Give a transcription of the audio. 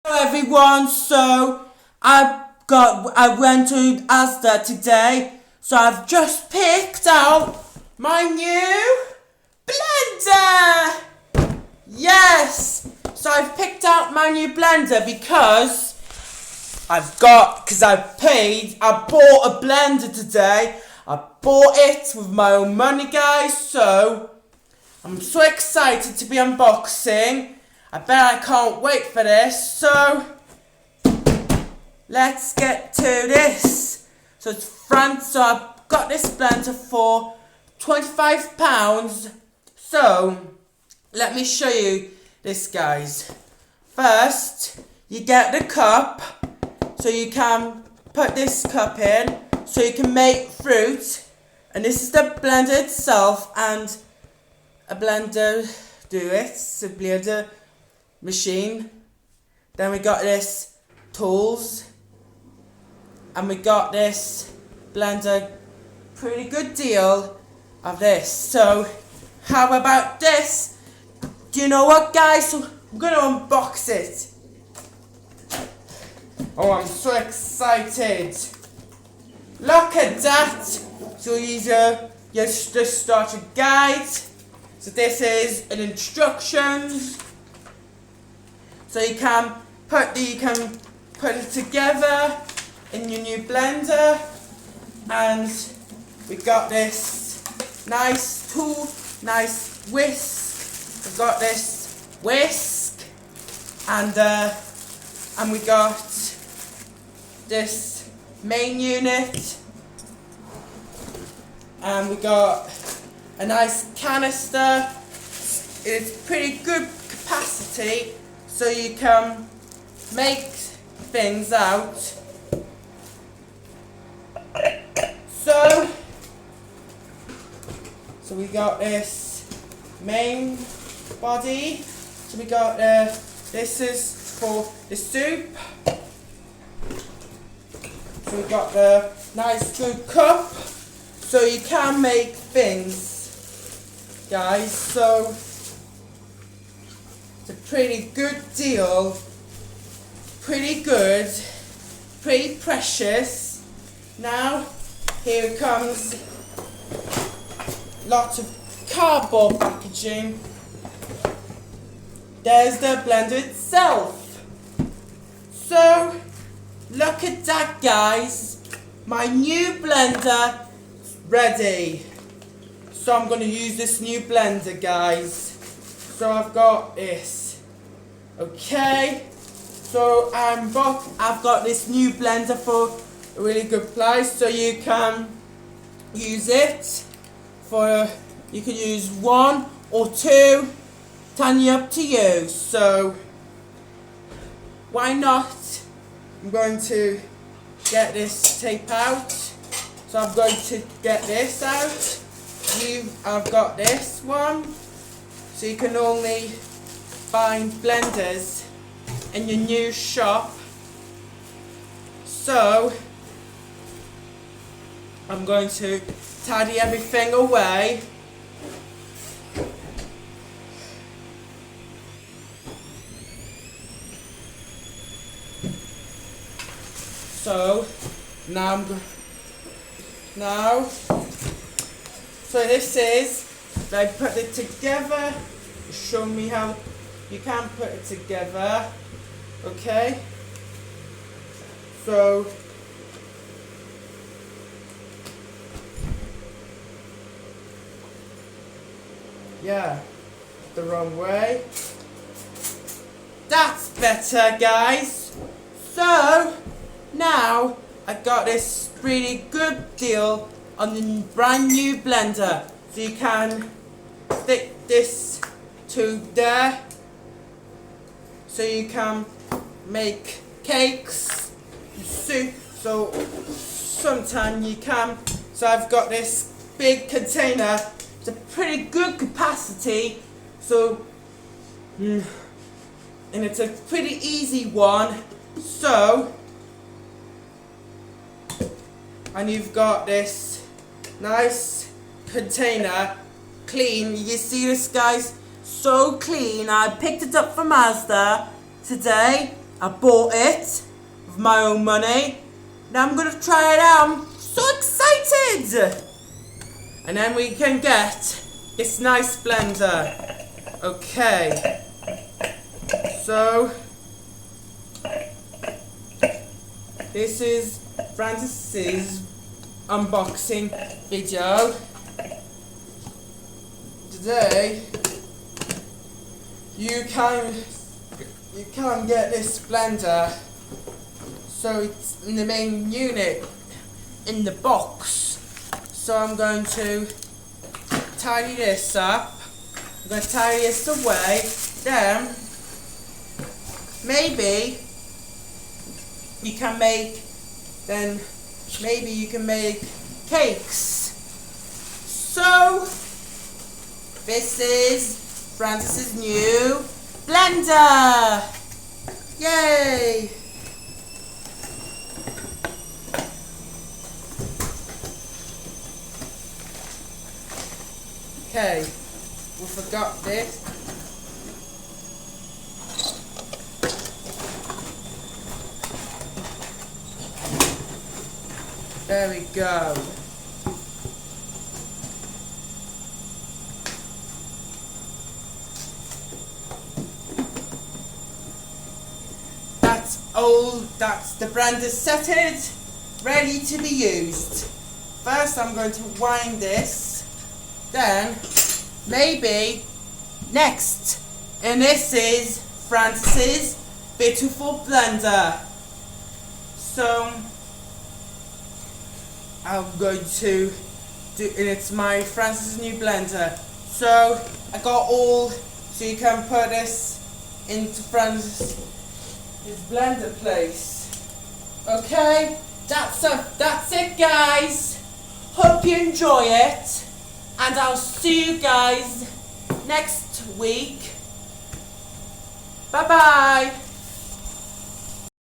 Hello everyone, so I went to Asda today, so I've just picked out my new blender. Yes, so I've picked out my new blender because I bought a blender today. I bought it with my own money, guys, so I'm so excited to be unboxing. I bet I can't wait for this, so let's get to this. So I've got this blender for £25. So let me show you this, guys. First, you get the cup, so you can put this cup in, so you can make fruit. And this is the blender itself, and a blender it's a blender machine. Then we got this tools, and we got this blender, pretty good deal of this. So how about this? Do you know what, guys? So I'm gonna unbox it. Oh, I'm so excited. Look at that. So you just start a guide. So this is an instructions. So you can put it together in your new blender, and we got this nice tool, nice whisk. We've got this whisk, and we got this main unit, and we got a nice canister. It's pretty good capacity, so you can make things out. So we got this main body. So we got this is for the soup. So we got the nice good cup, so you can make things, guys. So it's a pretty good deal, pretty good, pretty precious. Now here comes lots of cardboard packaging. There's the blender itself. So look at that, guys. My new blender is ready. So I'm going to use this new blender, guys. So I've got this. Okay. So I've got this new blender for a really good price. So you can use it for, you can use one or two. Tiny up to you. So why not? I'm going to get this tape out. So I'm going to get this out. I've got this one. So you can only find blenders in your new shop. So I'm going to tidy everything away. So so this is, I put it together. Show me how you can put it together. Okay. So yeah, the wrong way. That's better, guys. So now I got this really good deal on the brand new blender. So you can stick this to there, so you can make cakes, soup. So sometimes you can. So I've got this big container. It's a pretty good capacity. So and it's a pretty easy one. So, and you've got this nice container, clean. You see this, guys? So clean. I picked it up from Asda today. I bought it with my own money. Now I'm gonna try it out. I'm so excited! And then we can get this nice blender. Okay. So this is Francis's unboxing video. Today you can get this blender, so it's in the main unit in the box. So I'm going to tidy this up. I'm going to tidy this away. Then maybe you can make cakes. So this is Francis's new blender. Yay! Okay, we forgot this. There we go. That's the blender setted, ready to be used. First I'm going to wind this, then maybe next. And this is Francis's beautiful blender. So I'm going to do, and it's my Francis's new blender. So I got all, so you can put this into Francis's blender place. Okay, that's it guys. Hope you enjoy it, and I'll see you guys next week. Bye bye.